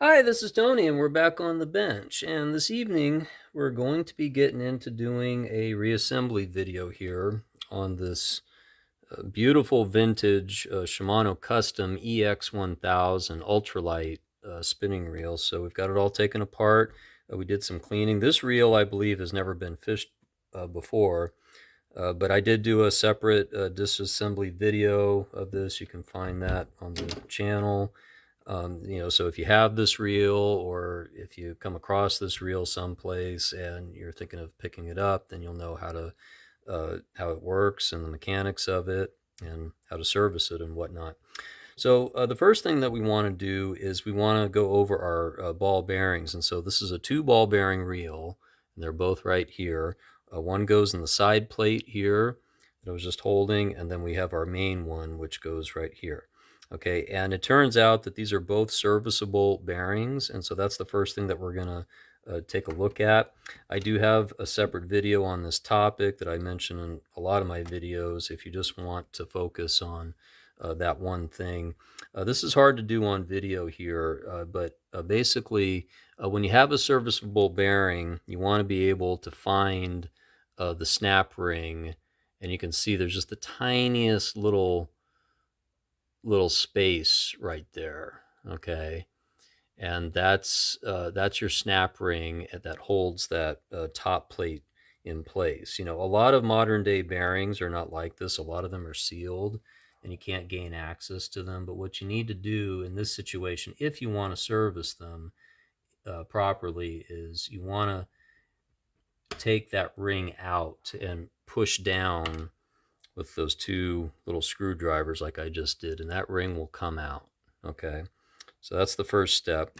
Hi, this is Tony, and we're back on the bench. And this evening, we're going to be getting into doing a reassembly video here on this beautiful vintage Shimano Custom EX1000 ultralight spinning reel. So we've got it all taken apart. We did some cleaning. This reel, I believe, has never been fished before. But I did do a separate disassembly video of this. You can find that on the channel. So if you have this reel, or if you come across this reel someplace and you're thinking of picking it up, then you'll know how it works and the mechanics of it and how to service it and whatnot. So the first thing that we want to do is we want to go over our ball bearings. And so this is a 2-ball bearing reel, and they're both right here. One goes in the side plate here that I was just holding, and then we have our main one, which goes right here. Okay, and it turns out that these are both serviceable bearings, and so that's the first thing that we're going to take a look at. I do have a separate video on this topic that I mention in a lot of my videos if you just want to focus on that one thing. This is hard to do on video here, but basically, when you have a serviceable bearing, you want to be able to find the snap ring, and you can see there's just the tiniest little space right there. Okay, and that's your snap ring that holds that top plate in place. A lot of modern day bearings are not like this. A lot of them are sealed and you can't gain access to them. But what you need to do in this situation, if you want to service them properly, is you want to take that ring out and push down with those two little screwdrivers like I just did, and that ring will come out. Okay, so that's the first step.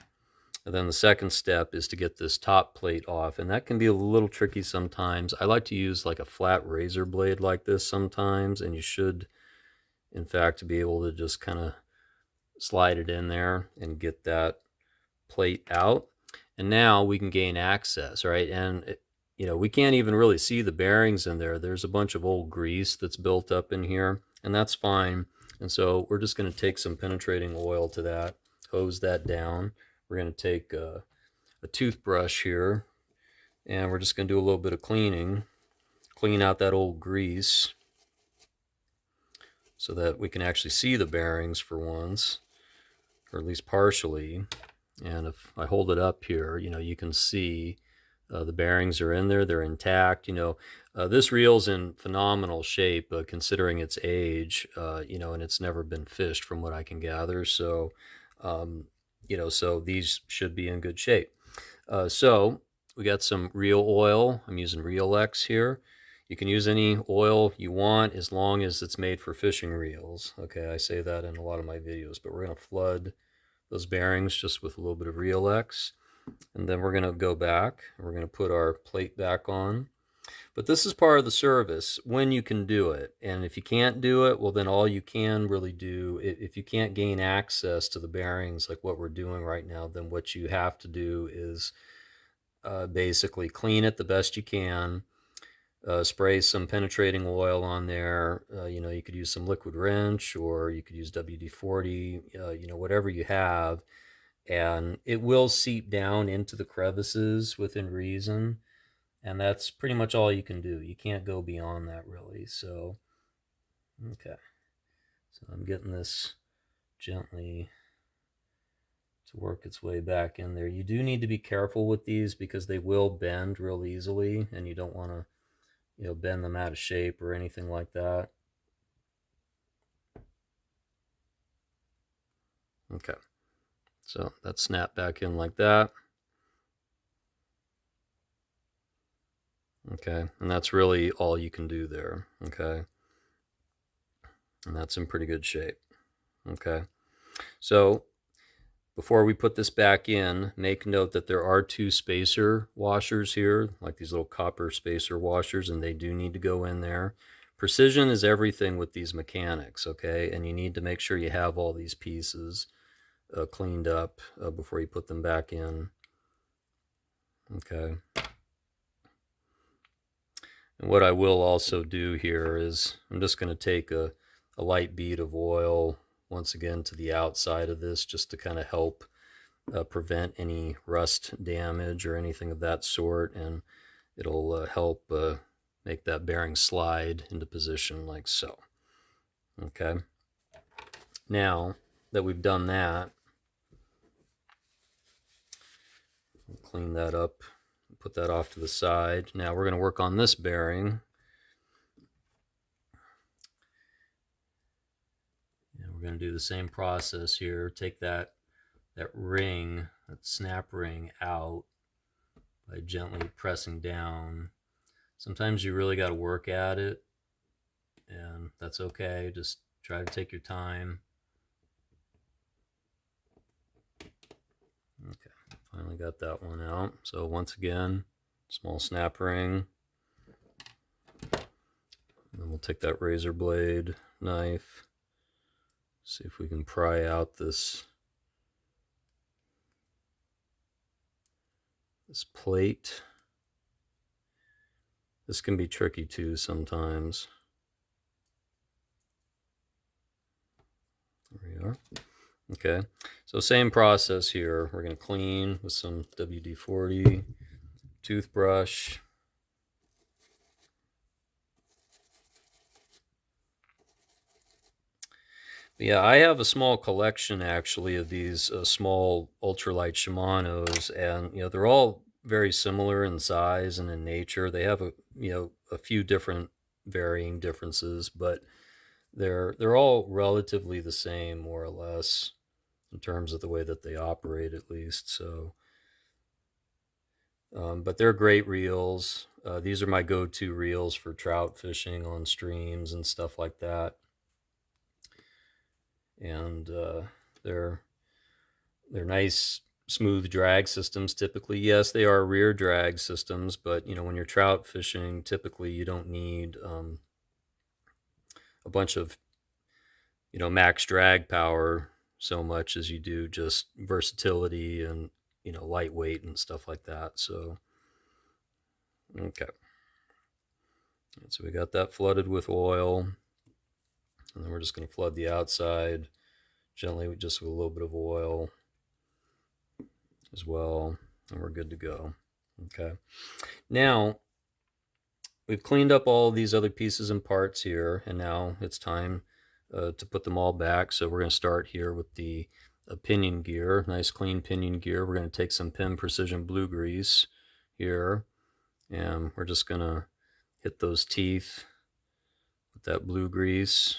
And then the second step is to get this top plate off, and that can be a little tricky sometimes. I like to use like a flat razor blade like this sometimes, and you should, in fact, be able to just kind of slide it in there and get that plate out. And now we can gain access, right? And we can't even really see the bearings in there. There's a bunch of old grease that's built up in here, and that's fine. And so we're just going to take some penetrating oil to that, hose that down. We're going to take a toothbrush here, and we're just going to do a little bit of clean out that old grease so that we can actually see the bearings for once, or at least partially. And if I hold it up here, you can see the bearings are in there. They're intact. This reel's in phenomenal shape considering its age, and it's never been fished from what I can gather. So, so these should be in good shape. So we got some reel oil. I'm using Reel X here. You can use any oil you want as long as it's made for fishing reels. Okay, I say that in a lot of my videos, but we're going to flood those bearings just with a little bit of Reel X. And then we're going to go back. We're going to put our plate back on. But this is part of the service when you can do it. And if you can't do it, well, then all you can really do, if you can't gain access to the bearings like what we're doing right now, then what you have to do is basically clean it the best you can, spray some penetrating oil on there. You could use some liquid wrench, or you could use WD-40, whatever you have, and it will seep down into the crevices within reason. And that's pretty much all you can do. You can't go beyond that, really. So, okay. So I'm getting this gently to work its way back in there. You do need to be careful with these because they will bend real easily, and you don't want to, bend them out of shape or anything like that. Okay. So that snapped back in like that. Okay, and that's really all you can do there. Okay, and that's in pretty good shape. Okay, so before we put this back in, make note that there are 2 spacer washers here, like these little copper spacer washers, and they do need to go in there. Precision is everything with these mechanics, okay? And you need to make sure you have all these pieces cleaned up before you put them back in. Okay. And what I will also do here is I'm just going to take a light bead of oil once again to the outside of this just to kind of help prevent any rust damage or anything of that sort, and it'll help make that bearing slide into position like so. Okay. Now that we've done that, we'll clean that up, put that off to the side. Now we're going to work on this bearing. And we're going to do the same process here. Take that ring, that snap ring out by gently pressing down. Sometimes you really got to work at it, and that's okay. Just try to take your time. Okay, finally got that one out. So once again, small snap ring. And then we'll take that razor blade knife, see if we can pry out this plate. This can be tricky too sometimes. There we are. Okay, so same process here. We're going to clean with some WD-40 toothbrush. But yeah, I have a small collection actually of these small ultralight Shimanos, and they're all very similar in size and in nature. They have a few different varying differences, but they're all relatively the same, more or less, in terms of the way that they operate, at least. So, but they're great reels. These are my go-to reels for trout fishing on streams and stuff like that. And they're nice, smooth drag systems. Typically, yes, they are rear drag systems, but when you're trout fishing, typically you don't need a bunch of max drag power so much as you do just versatility and lightweight and stuff like that. So okay, so we got that flooded with oil, and then we're just going to flood the outside gently, just with a little bit of oil as well, and we're good to go. Okay, now we've cleaned up all of these other pieces and parts here, and now it's time to put them all back. So we're going to start here with the pinion gear, nice clean pinion gear. We're going to take some Pin Precision blue grease here, and we're just going to hit those teeth with that blue grease.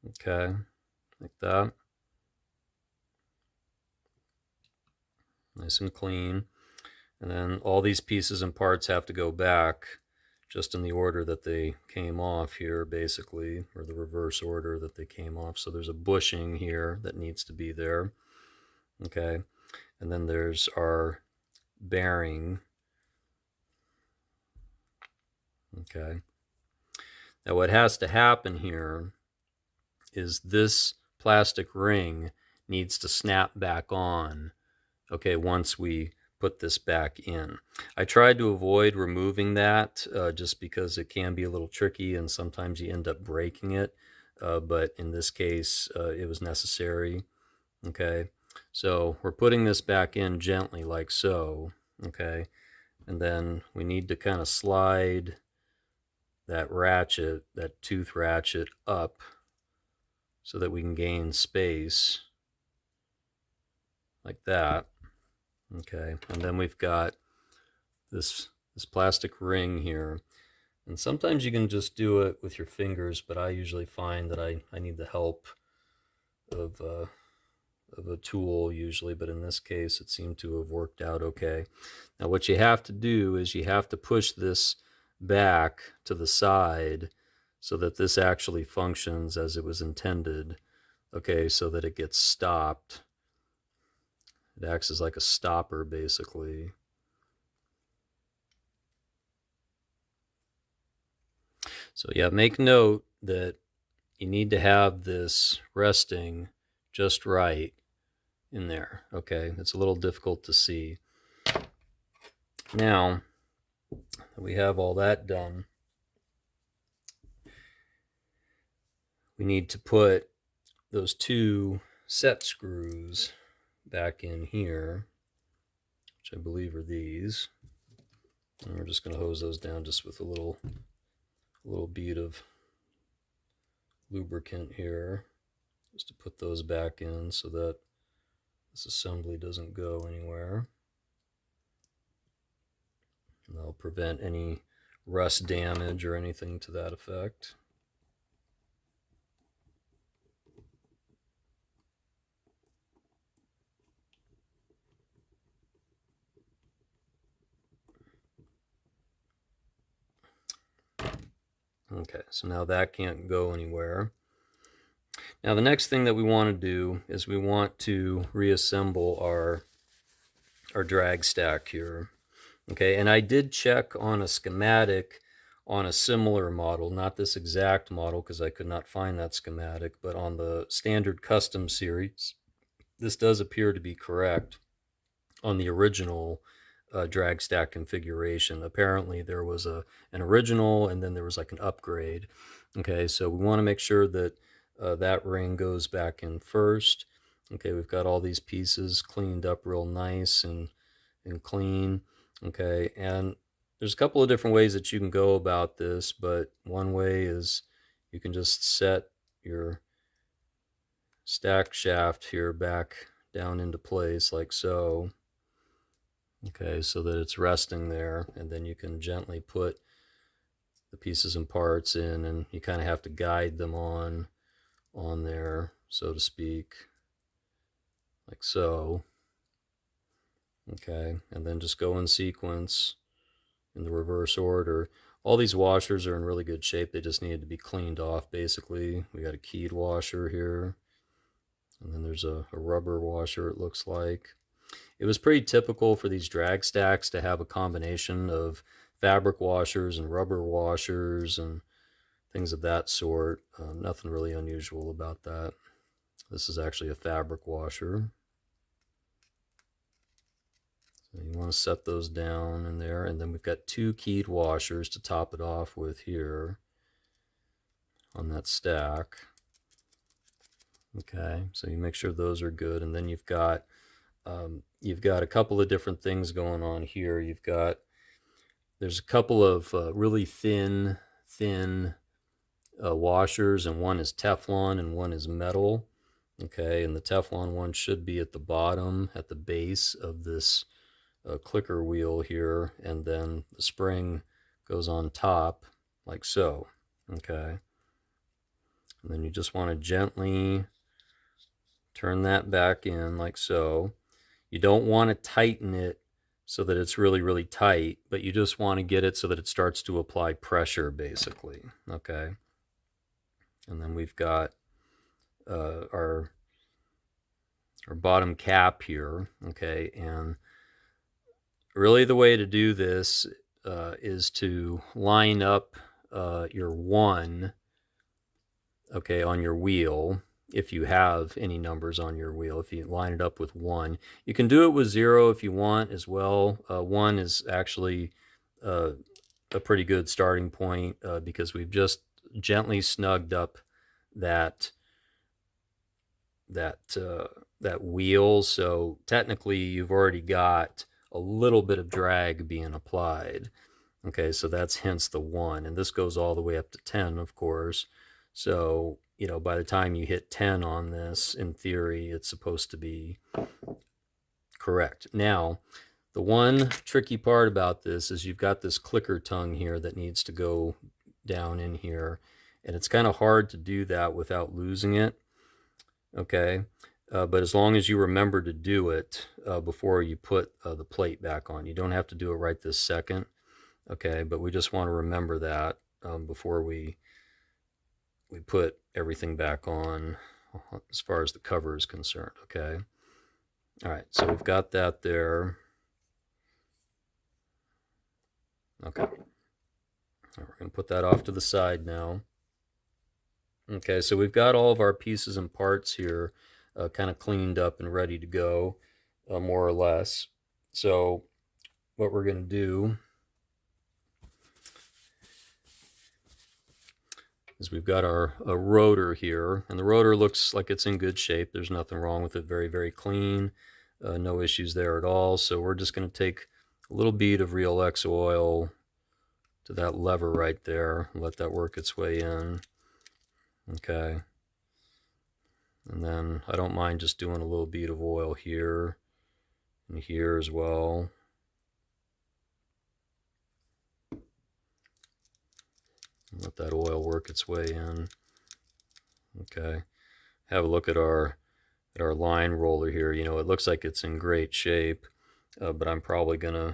Okay, like that. Nice and clean. And then all these pieces and parts have to go back just in the order that they came off here, basically, or the reverse order that they came off. So there's a bushing here that needs to be there. Okay, and then there's our bearing. Okay, now what has to happen here is this plastic ring needs to snap back on, okay, once we put this back in. I tried to avoid removing that just because it can be a little tricky and sometimes you end up breaking it, but in this case it was necessary. Okay, so we're putting this back in gently like so. Okay, and then we need to kind of slide that ratchet, that tooth ratchet, up so that we can gain space like that. Okay, and then we've got this plastic ring here, and sometimes you can just do it with your fingers, but I usually find that I need the help of a tool usually, but in this case it seemed to have worked out okay. Now what you have to do is you have to push this back to the side so that this actually functions as it was intended, okay, so that it gets stopped. It acts as like a stopper, basically. So yeah, make note that you need to have this resting just right in there. Okay, it's a little difficult to see. Now that we have all that done, we need to put those two set screws back in here, which I believe are these. And we're just going to hose those down just with a little bead of lubricant here, just to put those back in so that this assembly doesn't go anywhere. And that'll prevent any rust damage or anything to that effect. Okay, so now that can't go anywhere. Now the next thing that we want to do is we want to reassemble our drag stack here. Okay, and I did check on a schematic on a similar model, not this exact model because I could not find that schematic, but on the standard custom series, this does appear to be correct on the original drag stack configuration. Apparently there was an original and then there was like an upgrade. Okay, so we want to make sure that that ring goes back in first. Okay, we've got all these pieces cleaned up real nice and clean. Okay, and there's a couple of different ways that you can go about this, but one way is you can just set your stack shaft here back down into place like so. Okay, so that it's resting there, and then you can gently put the pieces and parts in, and you kind of have to guide them on there, so to speak, like so. Okay, and then just go in sequence in the reverse order. All these washers are in really good shape. They just needed to be cleaned off, basically. We got a keyed washer here, and then there's a rubber washer, it looks like. It was pretty typical for these drag stacks to have a combination of fabric washers and rubber washers and things of that sort. Nothing really unusual about that. This is actually a fabric washer. So you want to set those down in there, and then we've got two keyed washers to top it off with here on that stack. Okay, so you make sure those are good, and then you've got a couple of different things going on here. There's a couple of really thin washers, and one is Teflon and one is metal. Okay, and the Teflon one should be at the bottom, at the base of this clicker wheel here, and then the spring goes on top like so. Okay, and then you just want to gently turn that back in like so. You don't want to tighten it so that it's really, really tight, but you just want to get it so that it starts to apply pressure, basically. And then we've got our bottom cap here. Okay, and really the way to do this is to line up your 1, okay, on your wheel. If you have any numbers on your wheel, if you line it up with 1, you can do it with 0 if you want as well. 1 is actually a pretty good starting point because we've just gently snugged up that wheel. So technically you've already got a little bit of drag being applied. Okay, so that's hence the 1, and this goes all the way up to 10, of course. So, by the time you hit 10 on this, in theory, it's supposed to be correct. Now, the one tricky part about this is you've got this clicker tongue here that needs to go down in here, and it's kind of hard to do that without losing it. Okay, but as long as you remember to do it before you put the plate back on. You don't have to do it right this second. Okay, but we just want to remember that before we put everything back on as far as the cover is concerned. Okay, all right, so we've got that there. Okay, right, we're going to put that off to the side now. Okay, so we've got all of our pieces and parts here kind of cleaned up and ready to go, more or less. So what we're going to do is we've got our rotor here, and the rotor looks like it's in good shape. There's nothing wrong with it. Very, very clean. no issues there at all. So we're just going to take a little bead of Real X oil to that lever right there, let that work its way in. Okay. And then I don't mind just doing a little bead of oil here and here as well. Let that oil work its way in. Okay. Have a look at our line roller here. You know, it looks like it's in great shape, but I'm probably gonna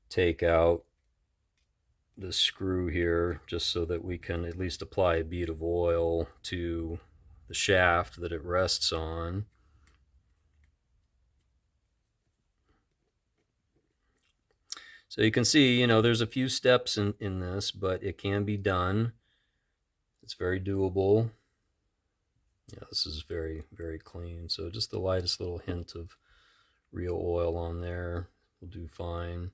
take out the screw here just so that we can at least apply a bead of oil to the shaft that it rests on. So you can see, you know, there's a few steps in this, but it can be done. It's very doable. Yeah, this is very, very clean. So just the lightest little hint of real oil on there will do fine.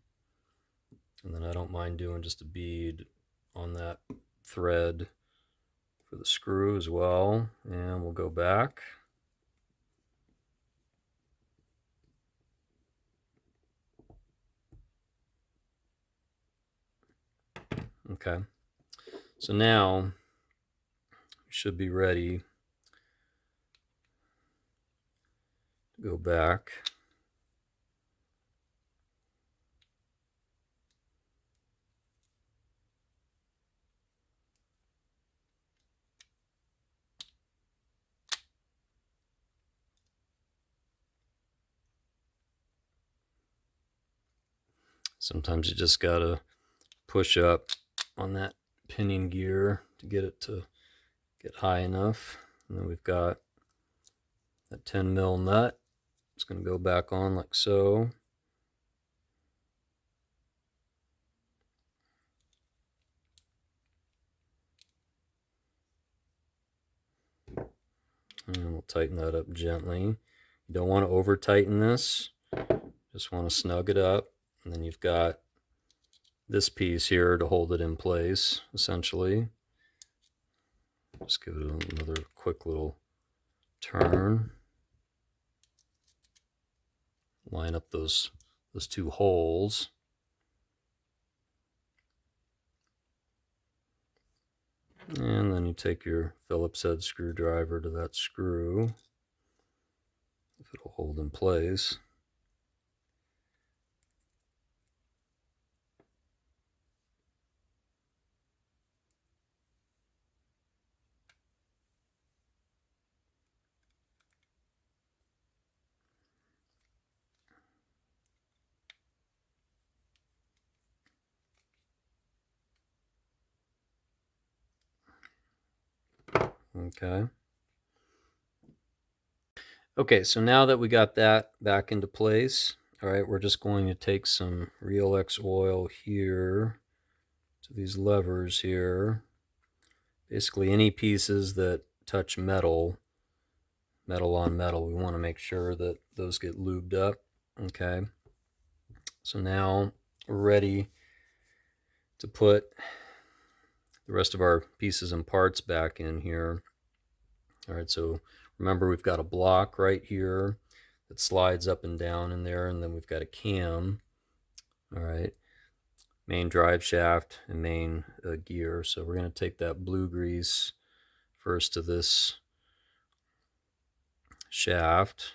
And then I don't mind doing just a bead on that thread for the screw as well. And we'll go back. Okay. So now we should be ready to go back. Sometimes you just gotta push up on that pinion gear to get it to get high enough. And then we've got that 10 mil nut. It's going to go back on like so. And we'll tighten that up gently. You don't want to over tighten this. Just want to snug it up. And then you've got this piece here to hold it in place, essentially. Just give it another quick little turn. Line up those two holes. And then you take your Phillips head screwdriver to that screw, if it'll hold in place. Okay. Okay, so now that we got that back into place, all right, we're just going to take some Real X oil here to these levers here. Basically any pieces that touch metal, metal on metal, we want to make sure that those get lubed up. Okay. So now we're ready to put the rest of our pieces and parts back in here. All right, so remember we've got a block right here that slides up and down in there, and then we've got a cam. All right, main drive shaft and main gear. So we're going to take that blue grease first to this shaft.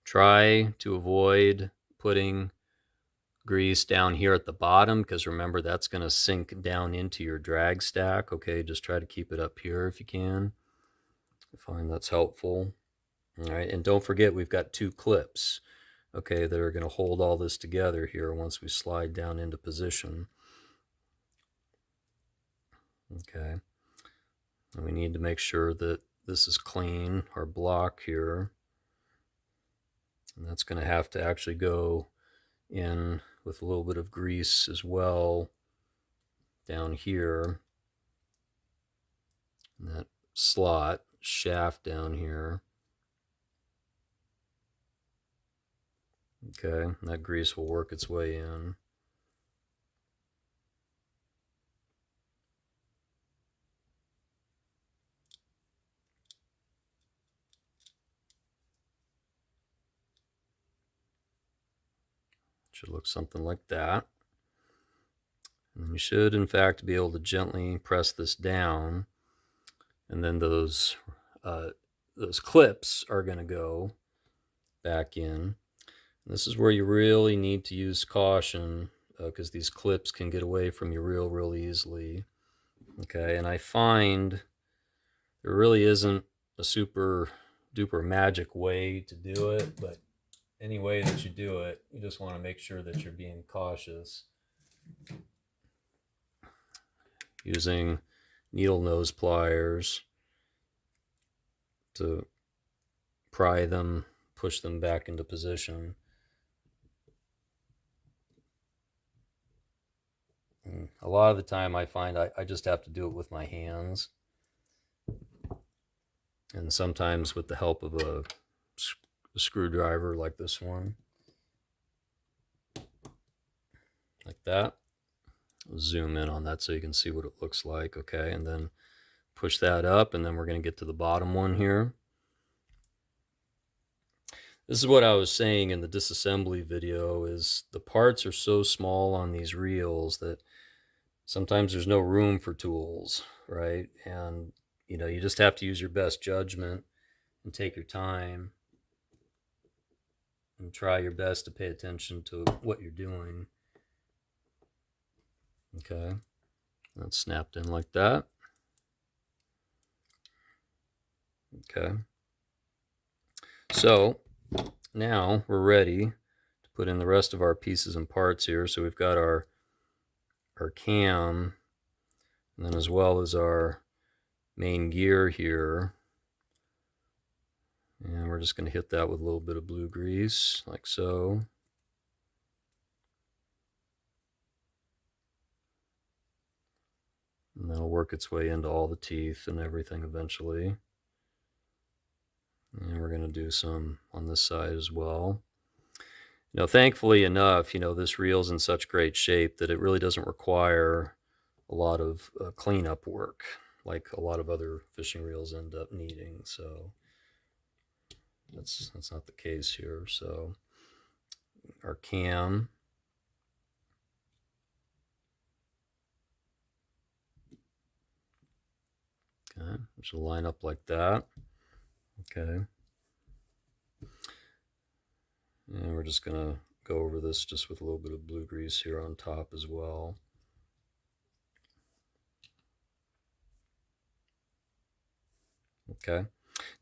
Try to avoid putting grease down here at the bottom, because remember that's going to sink down into your drag stack. Okay, just try to keep it up here if you can. I find that's helpful. All right, and don't forget we've got two clips, okay, that are going to hold all this together here once we slide down into position. Okay, and we need to make sure that this is clean, our block here, and that's going to have to actually go in with a little bit of grease as well down here in that slot shaft down here. Okay, and that grease will work its way in. Should look something like that. And you should, in fact, be able to gently press this down, and then those clips are going to go back in. This is where you really need to use caution, because these clips can get away from you real easily. Okay, and I find there really isn't a super duper magic way to do it, but any way that you do it, you just want to make sure that you're being cautious. Using needle nose pliers to pry them, push them back into position. And a lot of the time I find I just have to do it with my hands. And sometimes with the help of a screwdriver like this one. Like that. I'll zoom in on that so you can see what it looks like. Okay, and then push that up, and then we're going to get to the bottom one here. This is what I was saying in the disassembly video, is the parts are so small on these reels that sometimes there's no room for tools, right? And you just have to use your best judgment and take your time and try your best to pay attention to what you're doing. Okay, that's snapped in like that. Okay, so now we're ready to put in the rest of our pieces and parts here. So we've got our cam, and then as well as our main gear here. And we're just going to hit that with a little bit of blue grease, like so. And that'll work its way into all the teeth and everything eventually. And we're going to do some on this side as well. Thankfully enough, this reel's in such great shape that it really doesn't require a lot of cleanup work like a lot of other fishing reels end up needing. So that's not the case here. So our cam, okay, it should line up like that. Okay, and we're just gonna go over this just with a little bit of blue grease here on top as well. Okay,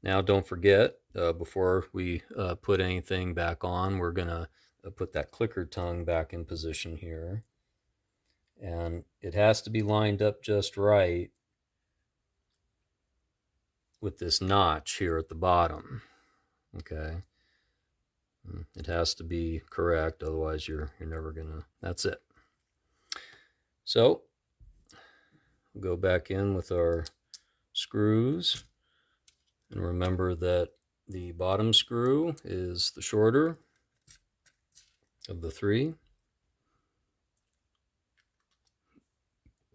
now don't forget, before we put anything back on, we're gonna put that clicker tongue back in position here, and it has to be lined up just right with this notch here at the bottom. Okay, it has to be correct, otherwise you're never gonna, that's it. So we'll go back in with our screws, and remember that the bottom screw is the shorter of the three,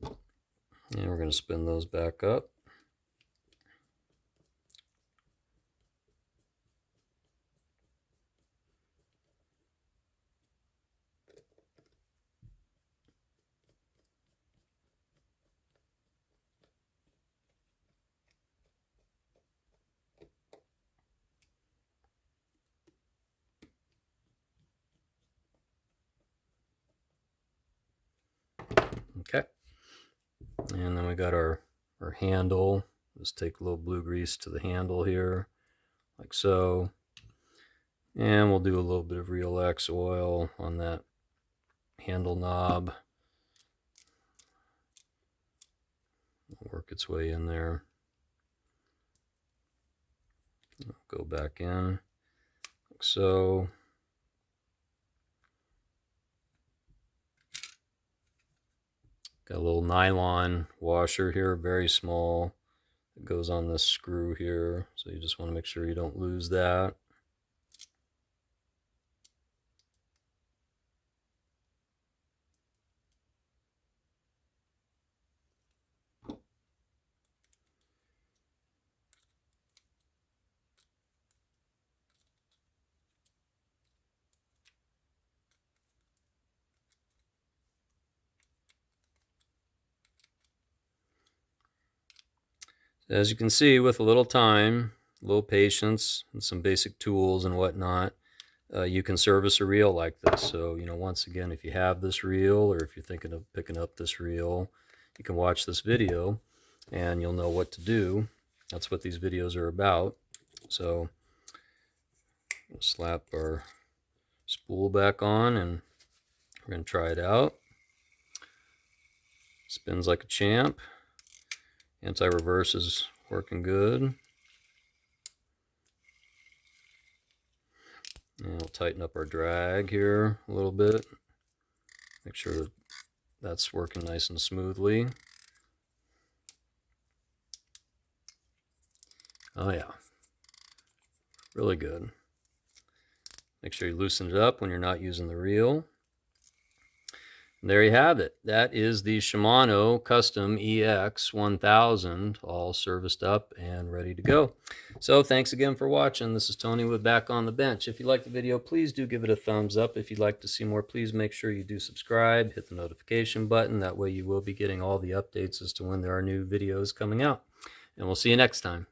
and we're going to spin those back up. Okay, and then we got our handle. Just take a little blue grease to the handle here, like so, and we'll do a little bit of Real X oil on that handle knob. It'll work its way in there. Go back in, like so. Got a little nylon washer here, very small. It goes on this screw here, so you just want to make sure you don't lose that. As you can see, with a little time, a little patience, and some basic tools and whatnot, you can service a reel like this. So, once again, if you have this reel, or if you're thinking of picking up this reel, you can watch this video and you'll know what to do. That's what these videos are about. So we'll slap our spool back on and we're going to try it out. Spins like a champ. Anti-reverse is working good. And we'll tighten up our drag here a little bit. Make sure that's working nice and smoothly. Oh yeah, really good. Make sure you loosen it up when you're not using the reel. And there you have it. That is the Shimano Custom EX 1000, all serviced up and ready to go. So thanks again for watching. This is Tony with Back on the Bench. If you liked the video, please do give it a thumbs up. If you'd like to see more, please make sure you do subscribe, hit the notification button. That way you will be getting all the updates as to when there are new videos coming out. And we'll see you next time.